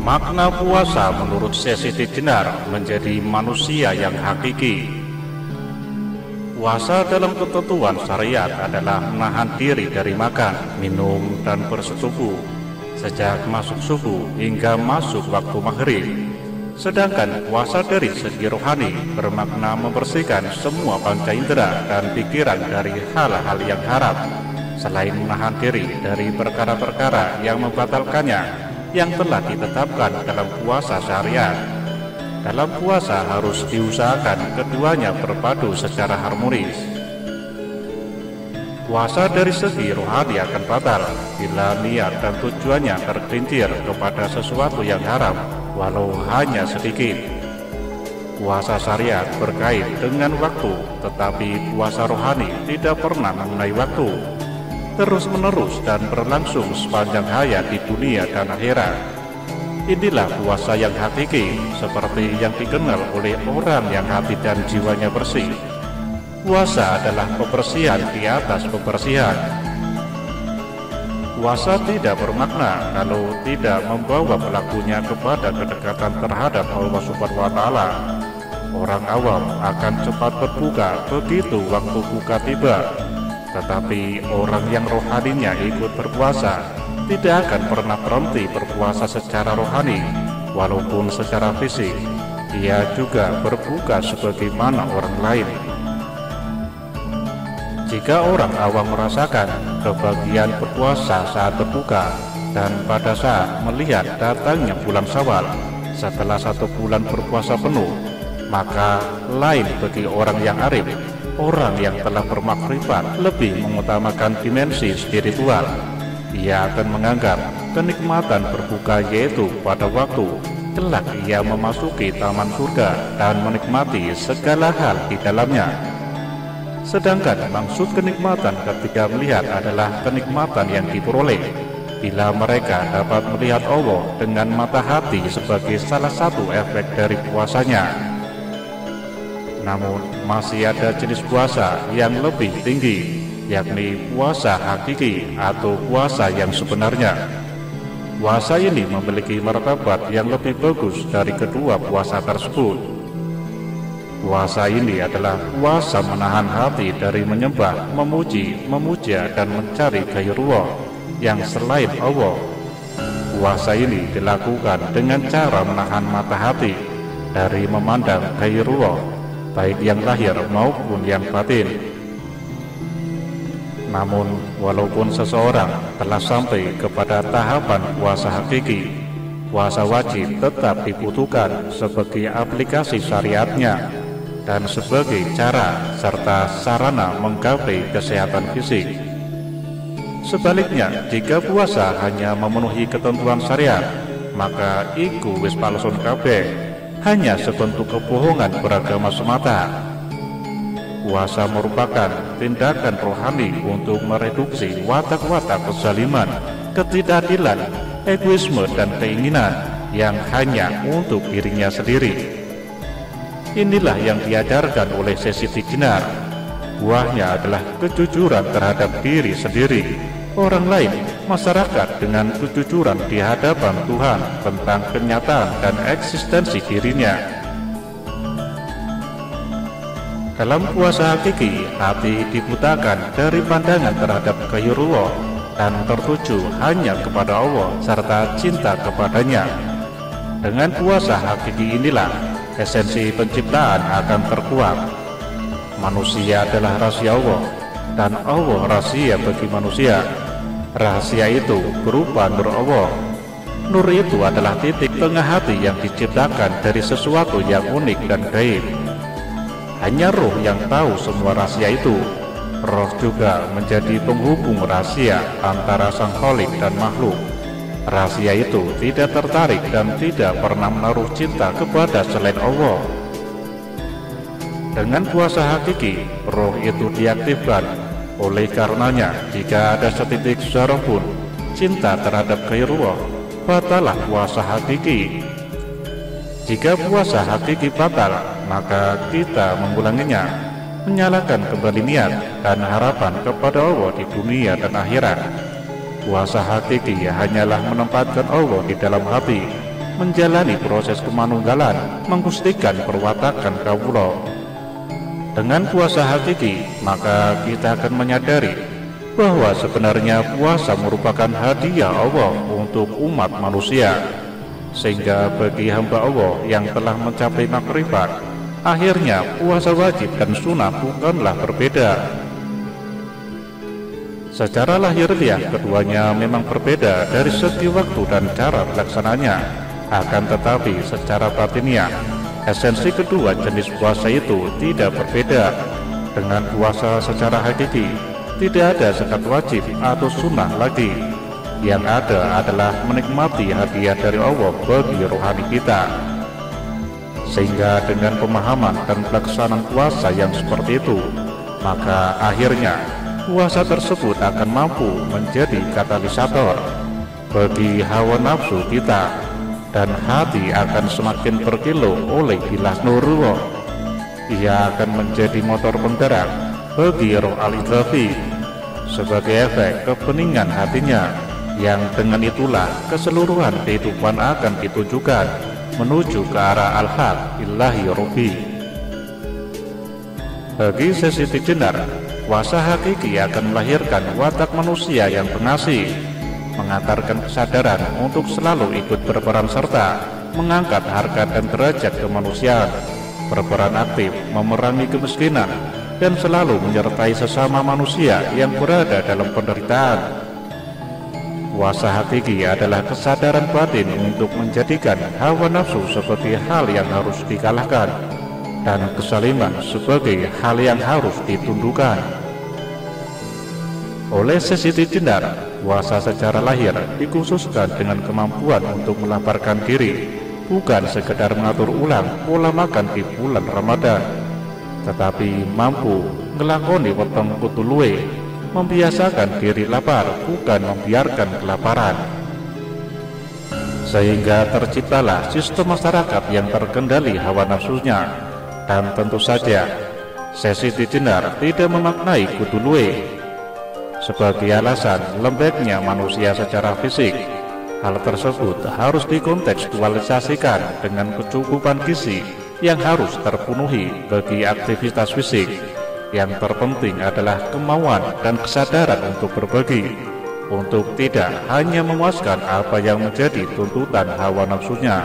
Makna puasa menurut Sesi Jenar menjadi manusia yang hakiki. Puasa dalam ketentuan syariat adalah menahan diri dari makan, minum, dan bersetubuh sejak masuk subuh hingga masuk waktu maghrib. Sedangkan puasa dari segi rohani bermakna membersihkan semua panca indera dan pikiran dari hal-hal yang haram, selain menahan diri dari perkara-perkara yang membatalkannya yang telah ditetapkan dalam puasa syariat. Dalam puasa harus diusahakan keduanya berpadu secara harmonis. Puasa dari segi rohani akan batal bila niat dan tujuannya tergelincir kepada sesuatu yang haram, walau hanya sedikit. Puasa syariat berkait dengan waktu, tetapi puasa rohani tidak pernah mengenai waktu, terus-menerus dan berlangsung sepanjang hayat di dunia dan akhirat. Inilah puasa yang hakiki, seperti yang dikenal oleh orang yang hati dan jiwanya bersih. Puasa adalah pembersihan di atas pembersihan. Puasa tidak bermakna kalau tidak membawa pelakunya kepada kedekatan terhadap Allah Subhanahu wa Ta'ala. Orang awam akan cepat berbuka begitu waktu buka tiba, tetapi orang yang rohaninya ikut berpuasa tidak akan pernah berhenti berpuasa secara rohani, walaupun secara fisik ia juga berbuka sebagaimana orang lain. Jika orang awam merasakan kebahagiaan berpuasa saat berbuka dan pada saat melihat datangnya bulan Syawal setelah 1 bulan berpuasa penuh, maka lain bagi orang yang arif, orang yang telah bermakrifat lebih mengutamakan dimensi spiritual. Ia akan menganggap kenikmatan berbuka yaitu pada waktu kelak ia memasuki taman surga dan menikmati segala hal di dalamnya. Sedangkan maksud kenikmatan ketika melihat adalah kenikmatan yang diperoleh bila mereka dapat melihat Allah dengan mata hati sebagai salah satu efek dari puasanya. Namun masih ada jenis puasa yang lebih tinggi, yakni puasa hakiki atau puasa yang sebenarnya. Puasa ini memiliki martabat yang lebih bagus dari kedua puasa tersebut. Puasa ini adalah puasa menahan hati dari menyembah, memuji, memuja, dan mencari ghairullah yang selain Allah. Puasa ini dilakukan dengan cara menahan mata hati dari memandang ghairullah, baik yang lahir maupun yang batin. Namun, walaupun seseorang telah sampai kepada tahapan puasa hakiki, puasa wajib tetap dibutuhkan sebagai aplikasi syariatnya dan sebagai cara serta sarana menggapai kesehatan fisik. Sebaliknya, jika puasa hanya memenuhi ketentuan syariat, maka iku wis palsun kabeh, hanya sebentuk kebohongan beragama semata. Puasa merupakan tindakan rohani untuk mereduksi watak-watak kezaliman, ketidakadilan, egoisme, dan keinginan yang hanya untuk dirinya sendiri. Inilah yang diajarkan oleh Sesi Jenar. Buahnya adalah kejujuran terhadap diri sendiri, orang lain, masyarakat, dengan kejujuran di hadapan Tuhan tentang kenyataan dan eksistensi dirinya. Dalam puasa hakiki, hati dibutakan dari pandangan terhadap ghairullah dan tertuju hanya kepada Allah serta cinta kepadanya. Dengan puasa hakiki inilah esensi penciptaan akan terkuat. Manusia adalah rahasia Allah, dan Allah rahasia bagi manusia. Rahasia itu berupa nur Allah. Nur itu adalah titik tengah hati yang diciptakan dari sesuatu yang unik dan gaib. Hanya roh yang tahu semua rahasia itu. Roh juga menjadi penghubung rahasia antara sang Khalik dan makhluk. Rahasia itu tidak tertarik dan tidak pernah menaruh cinta kepada selain Allah. Dengan puasa hakiki, roh itu diaktifkan. Oleh karenanya, jika ada setitik zarah pun cinta terhadap ghairullah, batalah puasa hakiki. Jika puasa hakiki batal, maka kita mengulanginya, menyalakan kembali niat dan harapan kepada Allah di dunia dan akhirat. Puasa hakiki hanyalah menempatkan Allah di dalam hati, menjalani proses kemanunggalan, menggustikan perwatakan kawula. Dengan puasa hakiki, maka kita akan menyadari bahwa sebenarnya puasa merupakan hadiah Allah untuk umat manusia, sehingga bagi hamba Allah yang telah mencapai makrifat, akhirnya puasa wajib dan sunnah bukanlah berbeda. Secara lahiriah keduanya memang berbeda dari segi waktu dan cara pelaksananya, akan tetapi secara batiniah esensi kedua jenis puasa itu tidak berbeda. Dengan puasa secara hakiki, tidak ada zakat wajib atau sunnah lagi. Yang ada adalah menikmati hadiah dari Allah bagi rohani kita. Sehingga dengan pemahaman dan pelaksanaan puasa yang seperti itu, maka akhirnya puasa tersebut akan mampu menjadi katalisator bagi hawa nafsu kita, dan hati akan semakin berkilau oleh bilas nurullah. Ia akan menjadi motor penggerak bagi roh al-idhafi sebagai efek kebeningan hatinya, yang dengan itulah keseluruhan kehidupan akan ditujukan menuju ke arah al-haq illahi robbi. Bagi sesi jenar, puasa hakiki akan melahirkan watak manusia yang pengasih, mengantarkan kesadaran untuk selalu ikut berperan serta mengangkat harkat dan derajat kemanusiaan, berperan aktif memerangi kemiskinan, dan selalu menyertai sesama manusia yang berada dalam penderitaan. Puasa hakiki adalah kesadaran batin untuk menjadikan hawa nafsu sebagai hal yang harus dikalahkan, dan kesaliman sebagai hal yang harus ditundukkan. Oleh sesi jenar, puasa secara lahir dikhususkan dengan kemampuan untuk melaparkan diri, bukan sekedar mengatur ulang pola makan di bulan Ramadan, tetapi mampu ngelakoni weteng kutu luwe, membiasakan diri lapar, bukan membiarkan kelaparan. Sehingga terciptalah sistem masyarakat yang terkendali hawa nafsunya. Dan tentu saja sesi jenar tidak memaknai kutu luwe sebagai alasan lembeknya manusia secara fisik. Hal tersebut harus dikontekstualisasikan dengan kecukupan gizi yang harus terpenuhi bagi aktivitas fisik. Yang terpenting adalah kemauan dan kesadaran untuk berbagi, untuk tidak hanya memuaskan apa yang menjadi tuntutan hawa nafsunya.